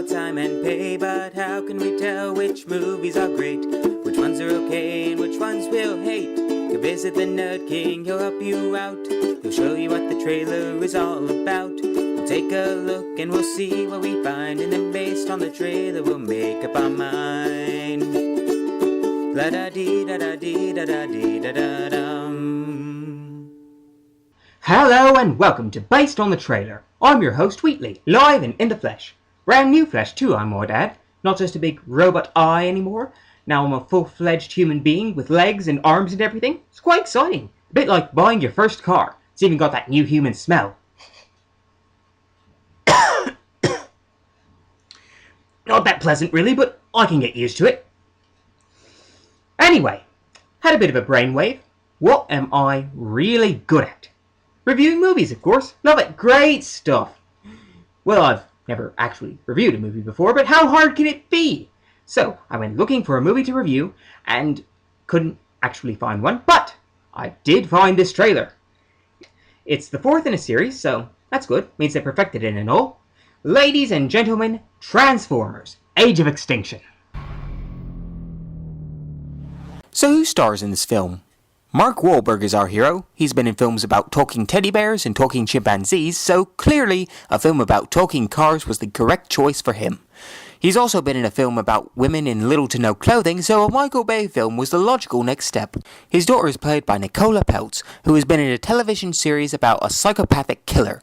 about time and pay, but how can we tell which movies are great? Which ones are okay and which ones we'll hate? You visit the Nerd King, he'll help you out. He'll show you what the trailer is all about. We'll take a look and we'll see what we find, and then based on the trailer we'll make up our mind. La da dee da da dee da da dee da da dum. Hello and welcome to Based on the Trailer. I'm your host Wheatley, live and in the flesh. Brand new flesh too, I might add. Not just a big robot eye anymore. Now I'm a full-fledged human being with legs and arms and everything. It's quite exciting. A bit like buying your first car. It's even got that new human smell. Not that pleasant really, but I can get used to it. Anyway, had a bit of a brainwave. What am I really good at? Reviewing movies, of course. Love it. Great stuff. Well, I've never actually reviewed a movie before, but how hard can it be? So, I went looking for a movie to review and couldn't actually find one, but I did find this trailer. It's the fourth in a series, so that's good. Means they perfected it and all. Ladies and gentlemen, Transformers: Age of Extinction. So who stars in this film? Mark Wahlberg is our hero. He's been in films about talking teddy bears and talking chimpanzees, so clearly a film about talking cars was the correct choice for him. He's also been in a film about women in little to no clothing, so a Michael Bay film was the logical next step. His daughter is played by Nicola Peltz, who has been in a television series about a psychopathic killer.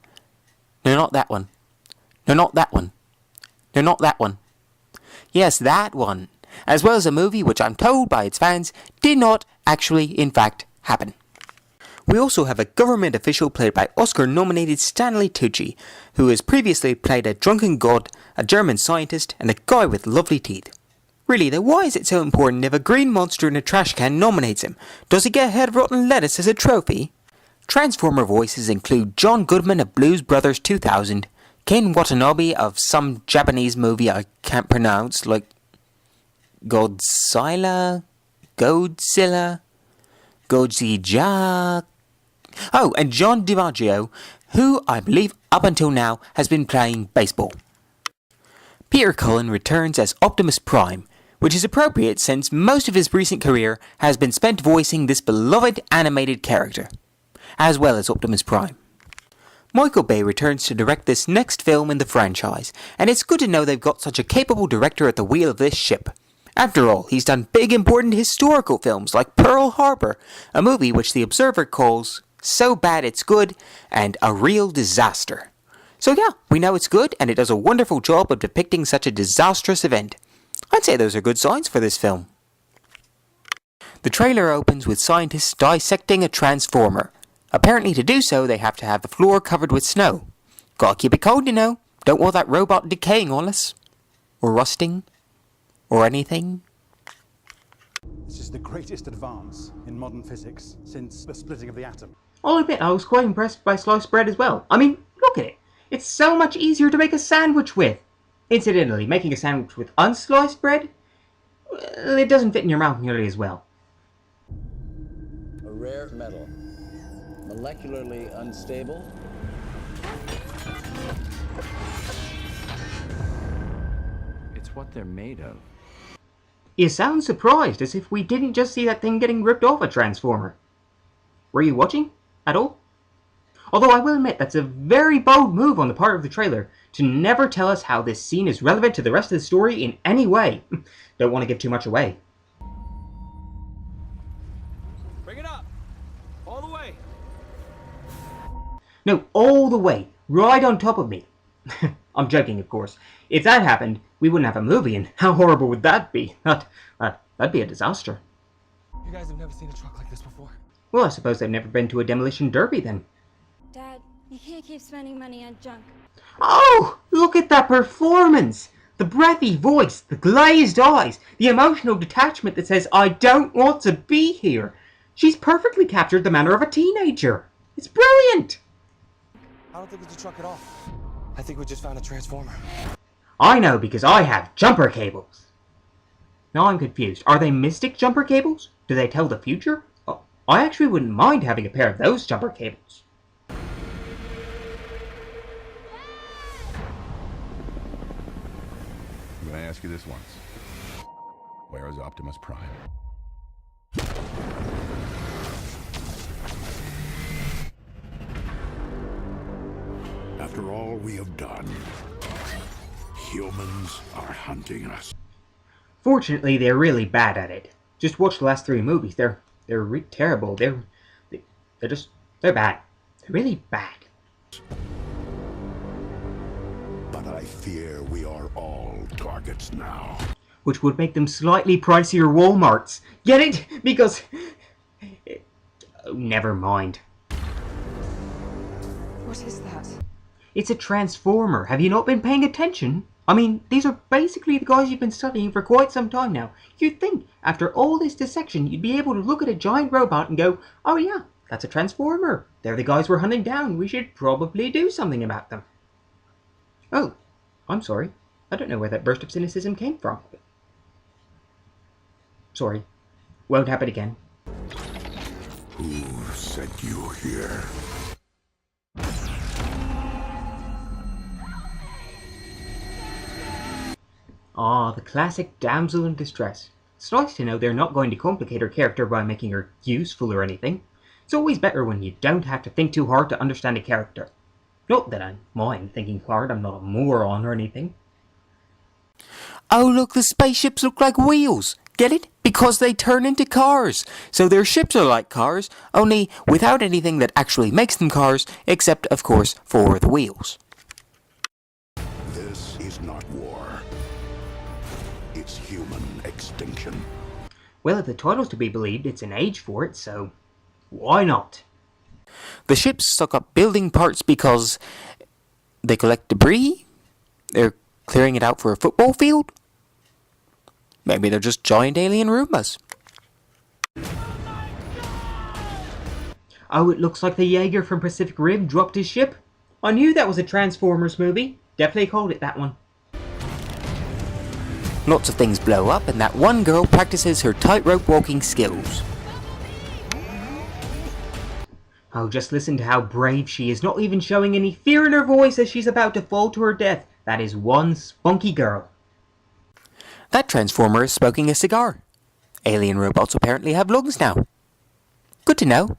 No, not that one. No, not that one. No, not that one. Yes, that one. As well as a movie which I'm told by its fans did not actually, in fact, happen. We also have a government official played by Oscar-nominated Stanley Tucci, who has previously played a drunken god, a German scientist, and a guy with lovely teeth. Really though, why is it so important if a green monster in a trash can nominates him? Does he get a head of rotten lettuce as a trophy? Transformer voices include John Goodman of Blues Brothers 2000, Ken Watanabe of some Japanese movie I can't pronounce, like Godzilla? Godzilla? Oh, and John DiMaggio, who I believe up until now has been playing baseball. Peter Cullen returns as Optimus Prime, which is appropriate since most of his recent career has been spent voicing this beloved animated character, as well as Optimus Prime. Michael Bay returns to direct this next film in the franchise, and it's good to know they've got such a capable director at the wheel of this ship. After all, he's done big important historical films like Pearl Harbor, a movie which The Observer calls so bad it's good and a real disaster. So yeah, we know it's good and it does a wonderful job of depicting such a disastrous event. I'd say those are good signs for this film. The trailer opens with scientists dissecting a transformer. Apparently to do so they have to have the floor covered with snow. Gotta keep it cold, you know. Don't want that robot decaying on us. Or rusting. Or anything. This is the greatest advance in modern physics since the splitting of the atom. I'll admit I was quite impressed by sliced bread as well. I mean, look at it. It's so much easier to make a sandwich with. Incidentally, making a sandwich with unsliced bread? Well, it doesn't fit in your mouth nearly as well. A rare metal. Molecularly unstable. It's what they're made of. You sound surprised, as if we didn't just see that thing getting ripped off a Transformer. Were you watching? At all? Although I will admit that's a very bold move on the part of the trailer to never tell us how this scene is relevant to the rest of the story in any way. Don't want to give too much away. Bring it up! All the way! No, all the way. Right on top of me. I'm joking, of course. If that happened, we wouldn't have a movie, and how horrible would that be? That'd be a disaster. You guys have never seen a truck like this before. Well, I suppose they've never been to a demolition derby, then. Dad, you can't keep spending money on junk. Oh, look at that performance! The breathy voice, the glazed eyes, the emotional detachment that says, I don't want to be here. She's perfectly captured the manner of a teenager. It's brilliant! I don't think it's a truck at all. I think we just found a transformer. I know, because I have jumper cables. Now I'm confused. Are they mystic jumper cables? Do they tell the future? Oh, I actually wouldn't mind having a pair of those jumper cables. ask you this once. Where is Optimus Prime? After all we have done, humans are hunting us. Fortunately, they're really bad at it. Just watch the last 3 movies. They're terrible. They're bad. They're really bad. But I fear we are all targets now. Which would make them slightly pricier Walmarts. Get it? Because... Oh, never mind. What is that? It's a transformer. Have you not been paying attention? I mean, these are basically the guys you've been studying for quite some time now. You'd think, after all this dissection, you'd be able to look at a giant robot and go, oh yeah, that's a transformer. They're the guys we're hunting down. We should probably do something about them. Oh, I'm sorry. I don't know where that burst of cynicism came from. Sorry. Won't happen again. Who sent you here? Ah, the classic damsel in distress. It's nice to know they're not going to complicate her character by making her useful or anything. It's always better when you don't have to think too hard to understand a character. Not that I mind thinking hard, I'm not a moron or anything. Oh look, the spaceships look like wheels. Get it? Because they turn into cars. So their ships are like cars, only without anything that actually makes them cars, except, of course, for the wheels. This is not war. It's human extinction. Well, if the title's to be believed, it's an age for it, so why not? The ships suck up building parts because they collect debris? They're clearing it out for a football field? Maybe they're just giant alien Roombas. Oh, it looks like the Jaeger from Pacific Rim dropped his ship. I knew that was a Transformers movie. Definitely called it that one. Lots of things blow up, and that one girl practices her tightrope walking skills. Oh, just listen to how brave she is, not even showing any fear in her voice as she's about to fall to her death. That is one spunky girl. That Transformer is smoking a cigar. Alien robots apparently have lungs now. Good to know.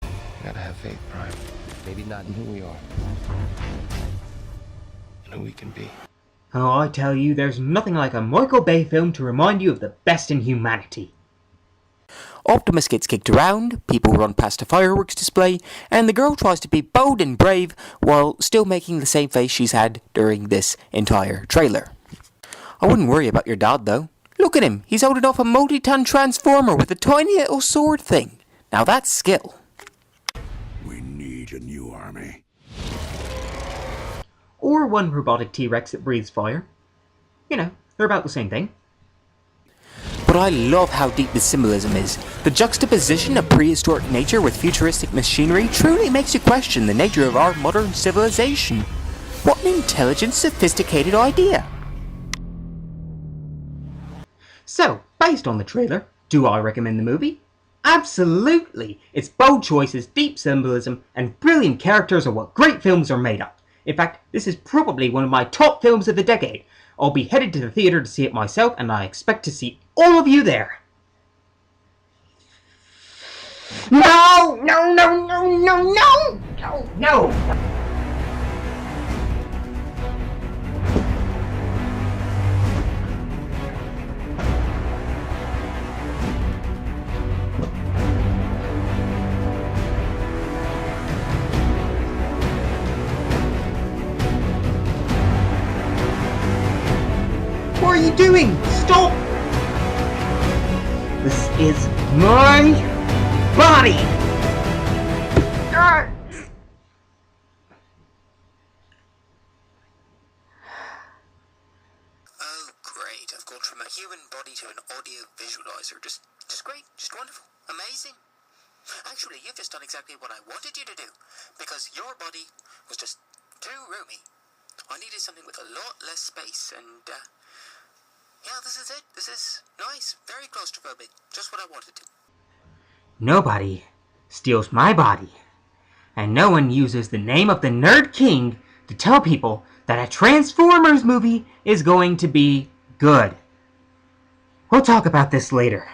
You gotta have faith, Prime. Maybe not in who we are, and who we can be. Oh, I tell you, there's nothing like a Michael Bay film to remind you of the best in humanity. Optimus gets kicked around, people run past a fireworks display, and the girl tries to be bold and brave while still making the same face she's had during this entire trailer. I wouldn't worry about your dad though. Look at him, he's holding off a multi-ton transformer with a tiny little sword thing. Now that's skill. We need a new army. Or one robotic T-Rex that breathes fire. You know, they're about the same thing. But I love how deep the symbolism is. The juxtaposition of prehistoric nature with futuristic machinery truly makes you question the nature of our modern civilization. What an intelligent, sophisticated idea. So, based on the trailer, do I recommend the movie? Absolutely! Its bold choices, deep symbolism, and brilliant characters are what great films are made of. In fact, this is probably one of my top films of the decade. I'll be headed to the theater to see it myself, and I expect to see all of you there. No! No, no, no, no, no! No, no! What are you doing? Stop! This is my body! Ah! Oh great, I've gone from a human body to an audio visualizer. Just great, just wonderful, amazing. Actually, you've just done exactly what I wanted you to do, because your body was just too roomy. I needed something with a lot less space, and yeah, this is it. This is nice, very claustrophobic, just what I wanted to. Nobody steals my body, and no one uses the name of the Nerd King to tell people that a Transformers movie is going to be good. We'll talk about this later.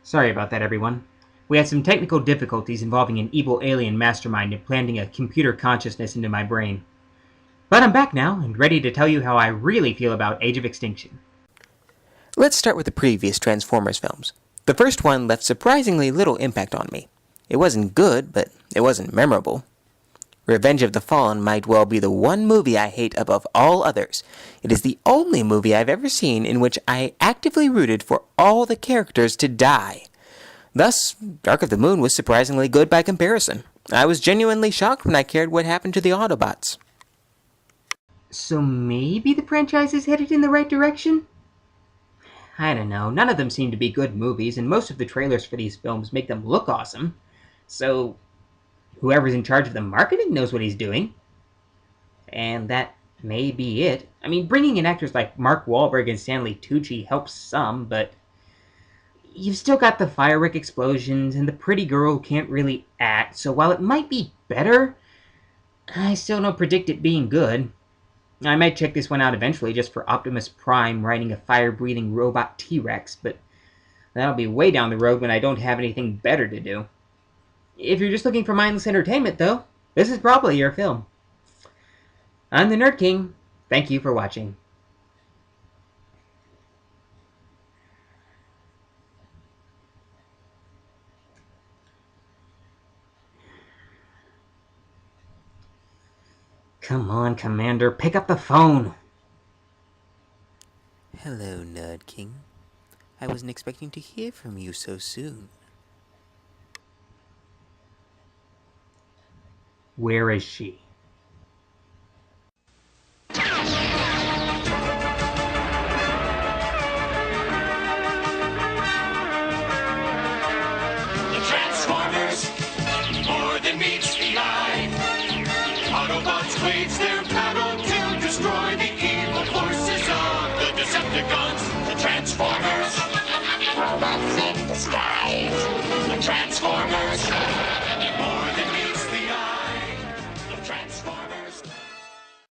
Sorry about that, everyone. We had some technical difficulties involving an evil alien mastermind implanting a computer consciousness into my brain. But I'm back now and ready to tell you how I really feel about Age of Extinction. Let's start with the previous Transformers films. The first one left surprisingly little impact on me. It wasn't good, but it wasn't memorable. Revenge of the Fallen might well be the one movie I hate above all others. It is the only movie I've ever seen in which I actively rooted for all the characters to die. Thus, Dark of the Moon was surprisingly good by comparison. I was genuinely shocked when I cared what happened to the Autobots. So maybe the franchise is headed in the right direction? I don't know, none of them seem to be good movies, and most of the trailers for these films make them look awesome. So whoever's in charge of the marketing knows what he's doing. And that may be it. I mean, bringing in actors like Mark Wahlberg and Stanley Tucci helps some, but you've still got the firework explosions and the pretty girl who can't really act, so while it might be better, I still don't predict it being good. I might check this one out eventually just for Optimus Prime riding a fire-breathing robot T-Rex, but that'll be way down the road when I don't have anything better to do. If you're just looking for mindless entertainment, though, this is probably your film. I'm the Nerd King. Thank you for watching. Come on, Commander, pick up the phone. Hello, Nerd King. I wasn't expecting to hear from you so soon. Where is she? The Transformers, more than meets the eye. Autobots wage their battle to destroy the evil forces of the Decepticons. The Transformers, robots in disguise. The Transformers.